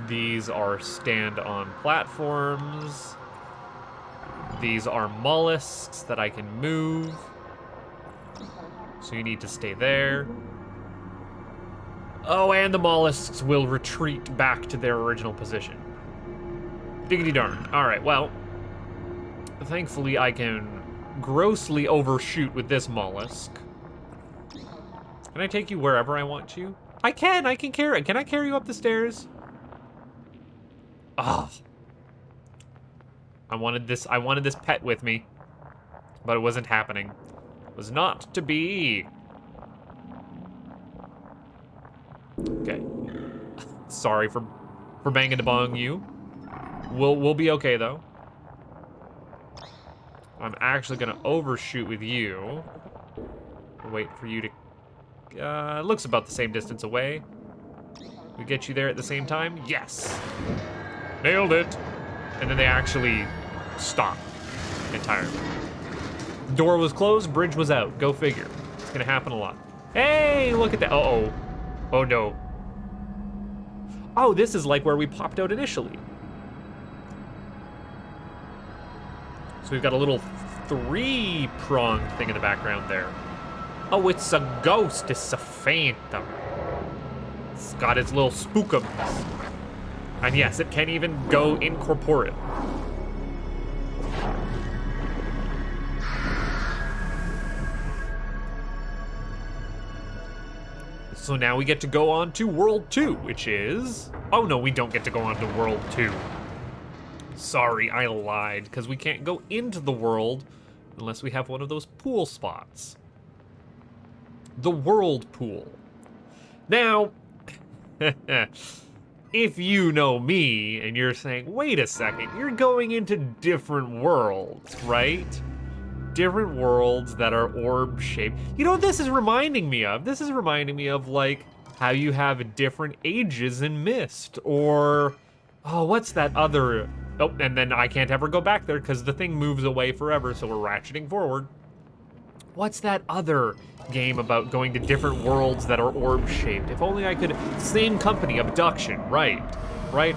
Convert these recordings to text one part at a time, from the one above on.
These are stand-on platforms. These are mollusks that I can move. So you need to stay there. Oh, and the mollusks will retreat back to their original position. Diggity darn. All right, well, thankfully I can grossly overshoot with this mollusk. Can I take you wherever I want to? I can carry it. Can I carry you up the stairs? Oh. I wanted this pet with me, but it wasn't happening. It was not to be. Okay. Sorry for banging the bong you. We'll be okay though. I'm actually gonna overshoot with you. Wait for you to. It looks about the same distance away. We get you there at the same time? Yes. Nailed it. And then they actually stop entirely. Door was closed, bridge was out. Go figure. It's gonna happen a lot. Hey, look at that. Uh-oh. Oh no. Oh, this is like where we popped out initially. So we've got a little 3-pronged thing in the background there. Oh, it's a ghost. It's a phantom. It's got its little spookums. And yes, it can even go incorporeal. So now we get to go on to World 2, which is... Oh no, we don't get to go on to World 2. Sorry, I lied, because we can't go into the world unless we have one of those pool spots. The World Pool. Now, if you know me and you're saying, wait a second, you're going into different worlds, right? Different worlds that are orb-shaped. You know what this is reminding me of? This is reminding me of, like, how you have different ages in Myst, or... Oh, what's that other... Oh, and then I can't ever go back there because the thing moves away forever, so we're ratcheting forward. What's that other game about going to different worlds that are orb-shaped? If only I could... Same company, Abduction, right. Right.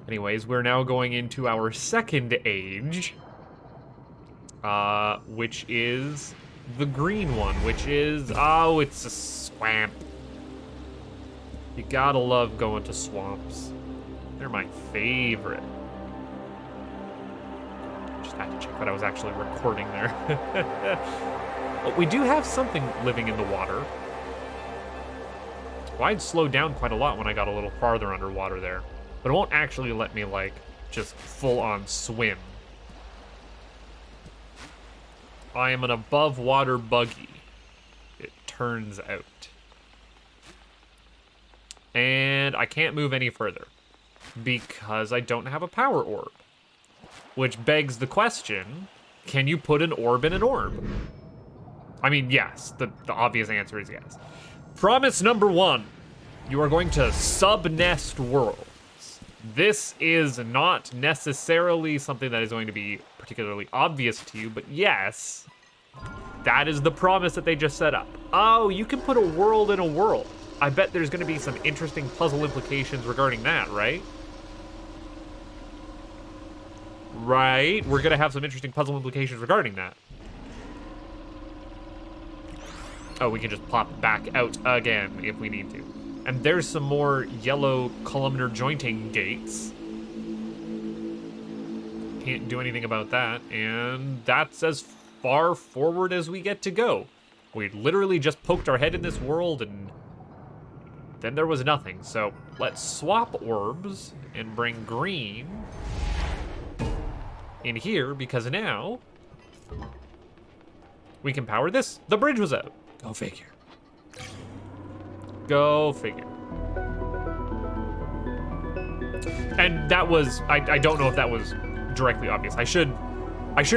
Anyways, we're now going into our second age, which is the green one, which is... Oh, it's a swamp. You gotta love going to swamps. They're my favorite. Just had to check that I was actually recording there. But we do have something living in the water. Well, I'd slowed down quite a lot when I got a little farther underwater there. But it won't actually let me, like, just full-on swim. I am an above-water buggy, it turns out. And I can't move any further because I don't have a power orb. Which begs the question, can you put an orb in an orb? I mean, yes, the obvious answer is yes. Promise number 1, you are going to sub-nest worlds. This is not necessarily something that is going to be particularly obvious to you, but yes, that is the promise that they just set up. Oh, you can put a world in a world. I bet there's going to be some interesting puzzle implications regarding that, right? Right, we're going to have some interesting puzzle implications regarding that. Oh, we can just pop back out again if we need to. And there's some more yellow columnar jointing gates. Can't do anything about that, and that's as far forward as we get to go. We literally just poked our head in this world, and then there was nothing. So let's swap orbs and bring green in here, because now we can power this. The bridge was out. Go figure. Go figure. And that was, I don't know if that was directly obvious. I should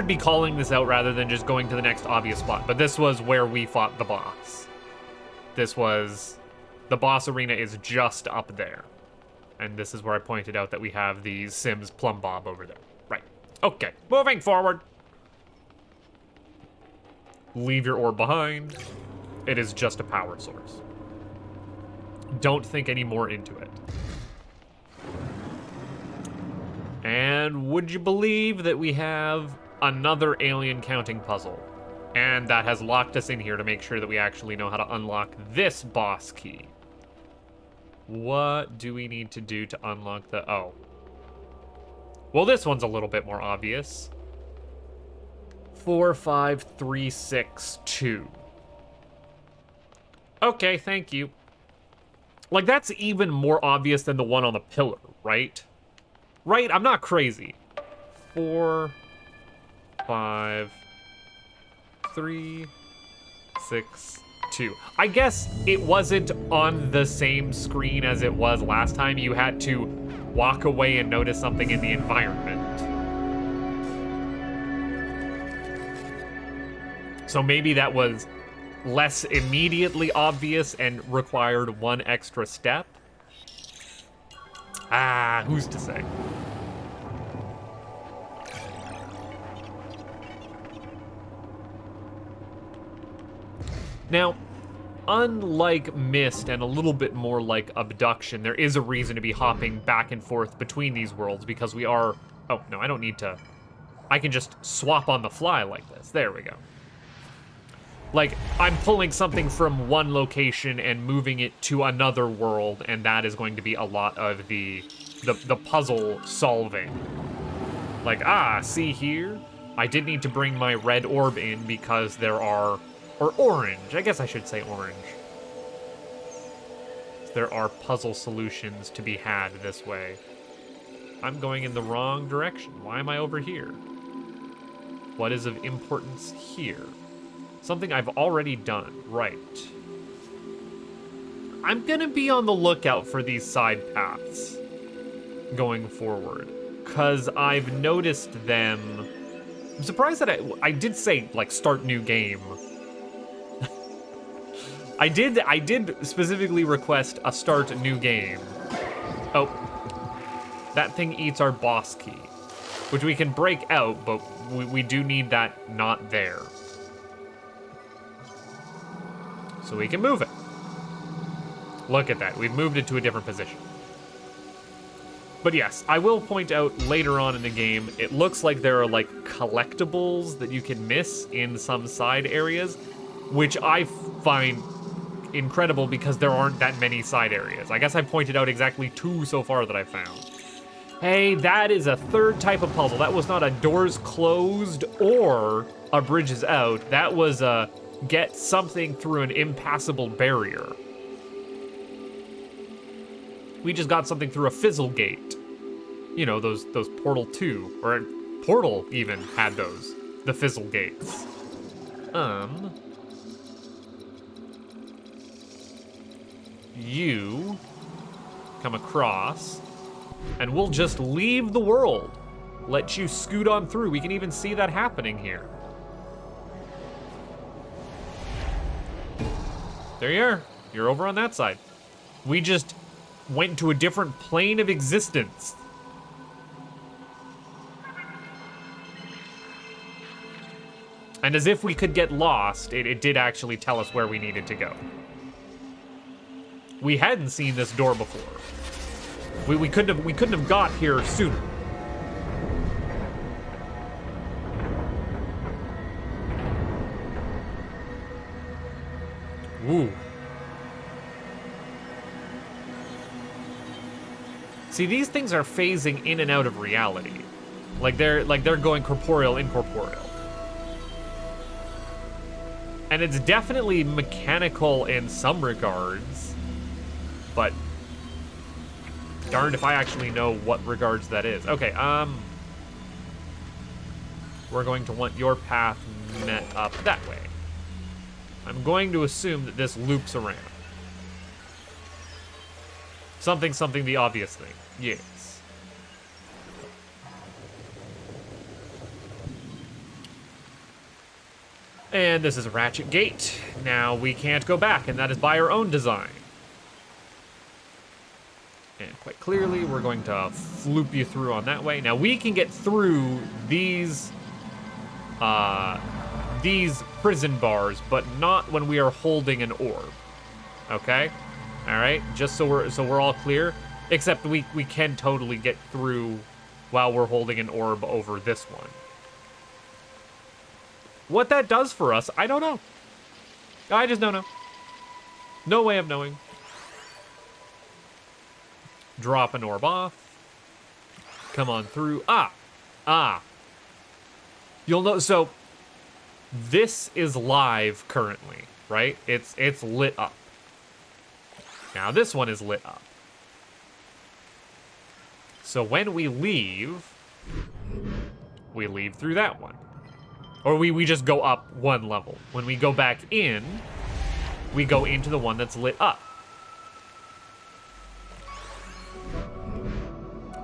be calling this out rather than just going to the next obvious spot, but this was where we fought the boss. This was, the boss arena is just up there. And this is where I pointed out that we have the Sims Plumbob over there. Right, okay, moving forward. Leave your orb behind. It is just a power source. Don't think any more into it. And would you believe that we have another alien counting puzzle? And that has locked us in here to make sure that we actually know how to unlock this boss key. What do we need to do to unlock the... Oh. Well, this one's a little bit more obvious. 4, 5, 3, 6, 2. Okay, thank you. Like, that's even more obvious than the one on the pillar, right? Right? I'm not crazy. 4, 5, 3, 6, 2. I guess it wasn't on the same screen as it was last time. You had to walk away and notice something in the environment. So maybe that was less immediately obvious and required one extra step. Ah, who's to say? Now, unlike Myst and a little bit more like Abduction, there is a reason to be hopping back and forth between these worlds because we are... Oh, no, I don't need to... I can just swap on the fly like this. There we go. Like, I'm pulling something from one location and moving it to another world, and that is going to be a lot of the puzzle solving. Like, ah, see here? I did need to bring my red orb in because there are... Or orange. I guess I should say orange. There are puzzle solutions to be had this way. I'm going in the wrong direction. Why am I over here? What is of importance here? Something I've already done. Right. I'm gonna be on the lookout for these side paths going forward, because I've noticed them. I'm surprised that I did say, like, start new game. I did specifically request a start new game. Oh. That thing eats our boss key, which we can break out, but we do need that not there. So we can move it. Look at that. We've moved it to a different position. But yes, I will point out later on in the game, it looks like there are like collectibles that you can miss in some side areas, which I find incredible because there aren't that many side areas. I guess I pointed out exactly 2 so far that I found. Hey, that is a third type of puzzle. That was not a doors closed or a bridges out. That was a get something through an impassable barrier. We just got something through a fizzle gate. You know, those Portal 2, or Portal even had those, the fizzle gates. You come across, and we'll just leave the world. Let you scoot on through. We can even see that happening here. There you are. You're over on that side. We just went to a different plane of existence. And as if we could get lost, it did actually tell us where we needed to go. We hadn't seen this door before. We couldn't have got here sooner. Ooh. See, these things are phasing in and out of reality. Like they're going corporeal, incorporeal. And it's definitely mechanical in some regards, but darned if I actually know what regards that is. Okay, we're going to want your path met up that way. I'm going to assume that this loops around. Something, the obvious thing. Yes. And this is a ratchet gate. Now we can't go back, and that is by our own design. And quite clearly, we're going to floop you through on that way. Now we can get through these these prison bars, but not when we are holding an orb. Okay? All right? Just so we're all clear. Except we can totally get through while we're holding an orb over this one. What that does for us, I don't know. I just don't know. No way of knowing. Drop an orb off. Come on through. Ah. You'll know, so this is live currently, right? It's lit up. Now this one is lit up. So when we leave through that one. Or we just go up one level. When we go back in, we go into the one that's lit up.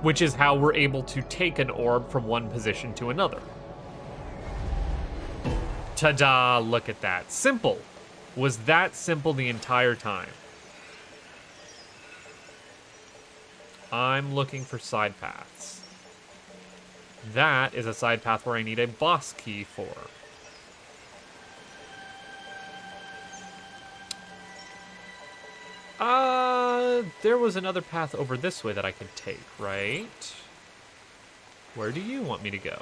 Which is how we're able to take an orb from one position to another. Ta-da, look at that. Simple. Was that simple the entire time? I'm looking for side paths. That is a side path where I need a boss key for. There was another path over this way that I could take, right? Where do you want me to go?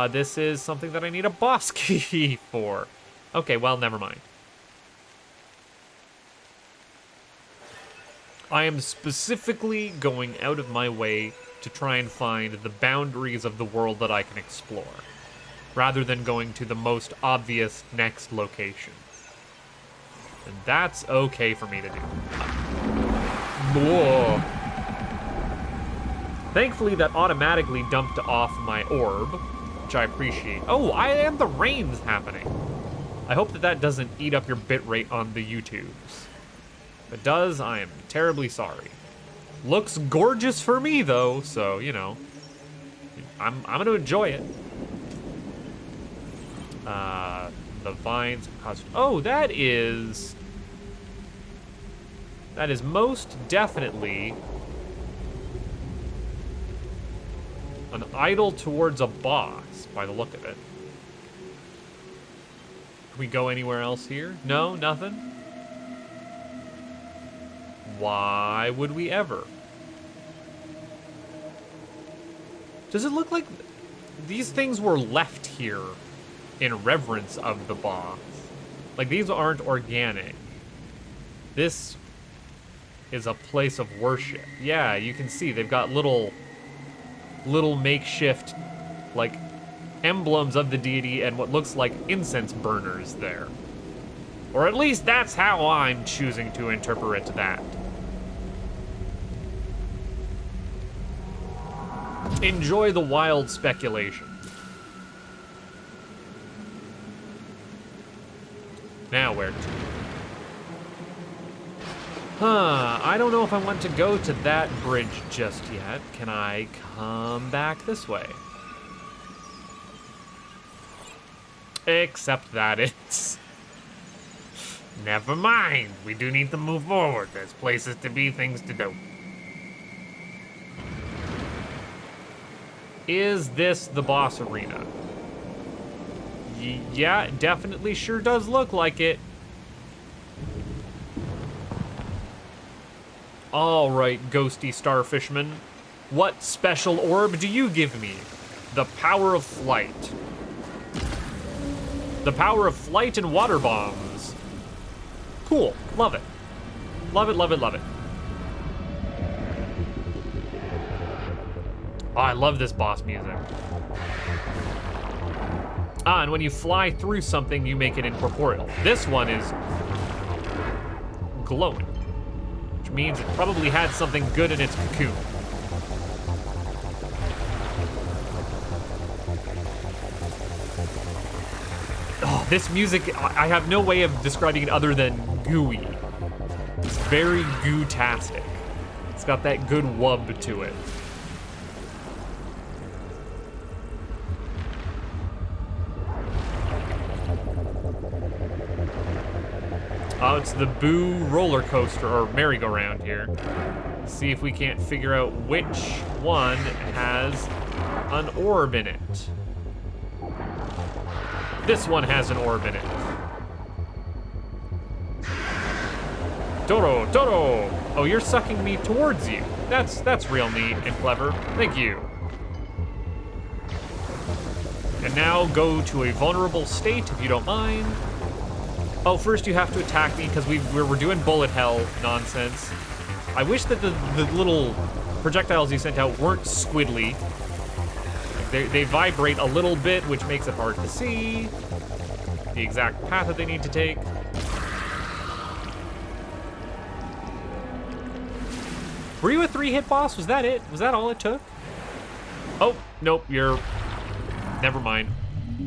This is something that I need a boss key for. Okay, well, never mind. I am specifically going out of my way to try and find the boundaries of the world that I can explore, rather than going to the most obvious next location. And that's okay for me to do. Whoa. Thankfully, that automatically dumped off my orb, which I appreciate. Oh, and the rain's happening. I hope that doesn't eat up your bitrate on the YouTubes. If it does, I am terribly sorry. Looks gorgeous for me, though, so, you know, I'm gonna enjoy it. The vines caused... Oh, that is most definitely an idol towards a boss, by the look of it. Can we go anywhere else here? No, nothing? Why would we ever? Does it look like these things were left here in reverence of the boss? Like, these aren't organic. This is a place of worship. Yeah, you can see they've got little makeshift, like, emblems of the deity and what looks like incense burners there. Or at least that's how I'm choosing to interpret that. Enjoy the wild speculation. Now where to? I don't know if I want to go to that bridge just yet. Can I come back this way? Except that it's... Never mind. We do need to move forward. There's places to be, things to do. Is this the boss arena? Yeah, it definitely sure does look like it. All right, ghosty starfishman. What special orb do you give me? The power of flight. The power of flight and water bombs. Cool, love it. Love it, love it, love it. Oh, I love this boss music. And when you fly through something, you make it incorporeal. This one is glowing, which means it probably had something good in its cocoon. Oh, this music, I have no way of describing it other than gooey. It's very goo-tastic. It's got that good wub to it. Oh, it's the Boo roller coaster, or merry-go-round here. See if we can't figure out which one has an orb in it. This one has an orb in it. Toro, Toro! Oh, you're sucking me towards you. That's real neat and clever. Thank you. And now go to a vulnerable state, if you don't mind. Oh, first you have to attack me, because we're doing bullet hell nonsense. I wish that the little projectiles you sent out weren't squiddly. They vibrate a little bit, which makes it hard to see the exact path that they need to take. Were you a 3-hit boss? Was that it? Was that all it took? Oh, nope, never mind.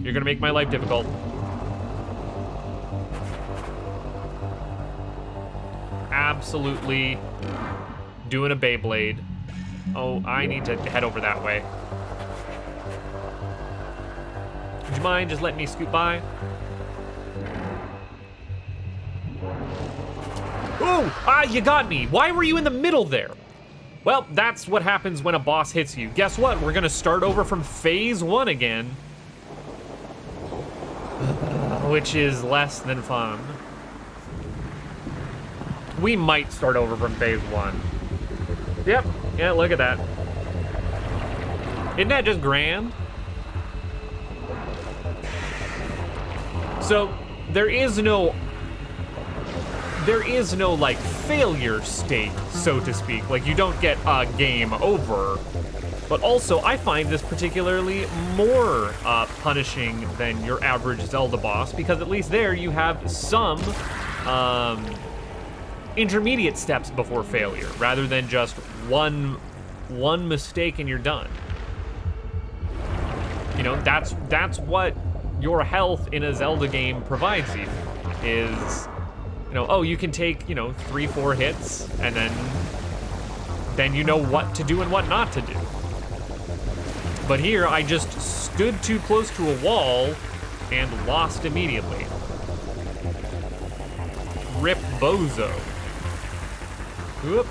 You're gonna make my life difficult. Absolutely doing a Beyblade. Oh, I need to head over that way. Would you mind just letting me scoot by? Oh, you got me. Why were you in the middle there? Well, that's what happens when a boss hits you. Guess what? We're gonna start over from phase 1 again. Which is less than fun. We might start over from phase 1. Yep, yeah, look at that. Isn't that just grand? So, there is no like failure state, so to speak. Like, you don't get a game over. But also, I find this particularly more punishing than your average Zelda boss, because at least there you have some intermediate steps before failure, rather than just one mistake and you're done. You know, that's what your health in a Zelda game provides you, is, you know, oh, you can take, you know, 3-4 hits, and then you know what to do and what not to do. But here, I just stood too close to a wall and lost immediately. Rip bozo. Whoop.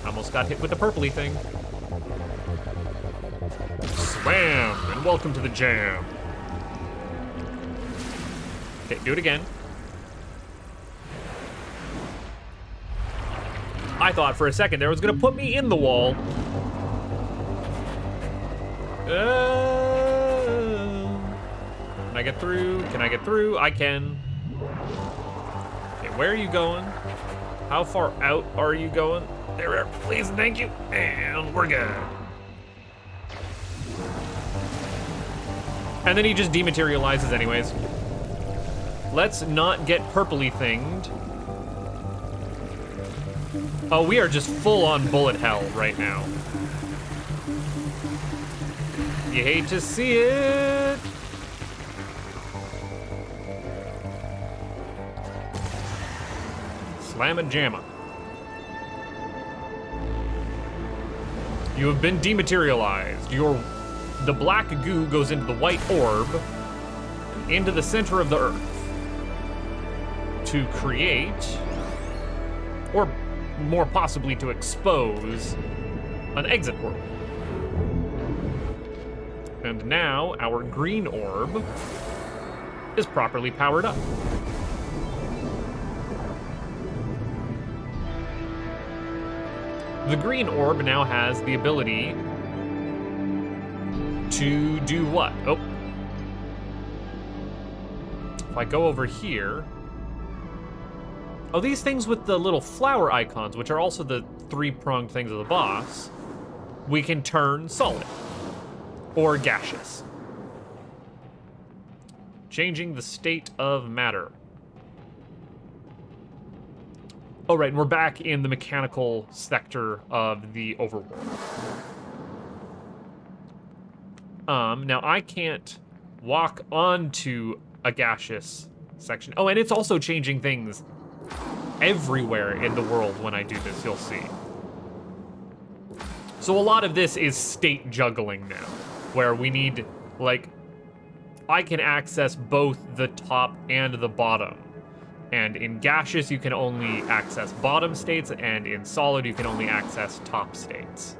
Almost got hit with the purpley thing. Swam, and welcome to the jam. Okay, do it again. I thought for a second there was gonna put me in the wall. Can I get through? Can I get through? I can. Okay, where are you going? How far out are you going? There, please, thank you. And we're good. And then he just dematerializes anyways. Let's not get purpley thinged. Oh, we are just full on bullet hell right now. You hate to see it. Slamma jamma. You have been dematerialized. The black goo goes into the white orb, into the center of the earth, to create, or more possibly to expose, an exit portal. And now our green orb is properly powered up. The green orb now has the ability to do what? Oh. If I go over here. Oh, these things with the little flower icons, which are also the 3-pronged things of the boss, we can turn solid or gaseous. Changing the state of matter. Oh, right, and we're back in the mechanical sector of the overworld. Now I can't walk onto a gaseous section. Oh, and it's also changing things everywhere in the world when I do this, you'll see. So a lot of this is state juggling now, where we need, like, I can access both the top and the bottom. And in gaseous, you can only access bottom states, and in solid, you can only access top states.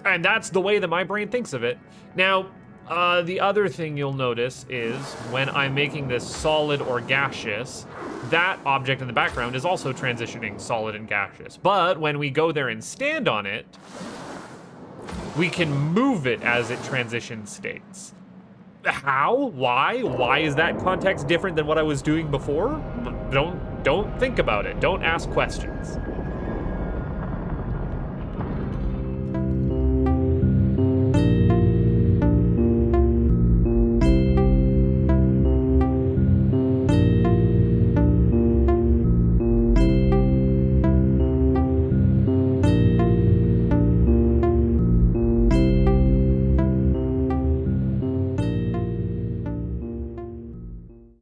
And that's the way that my brain thinks of it. Now, the other thing you'll notice is when I'm making this solid or gaseous, that object in the background is also transitioning solid and gaseous. But when we go there and stand on it, we can move it as it transitions states. How? Why? Why is that context different than what I was doing before? Don't think about it. Don't ask questions.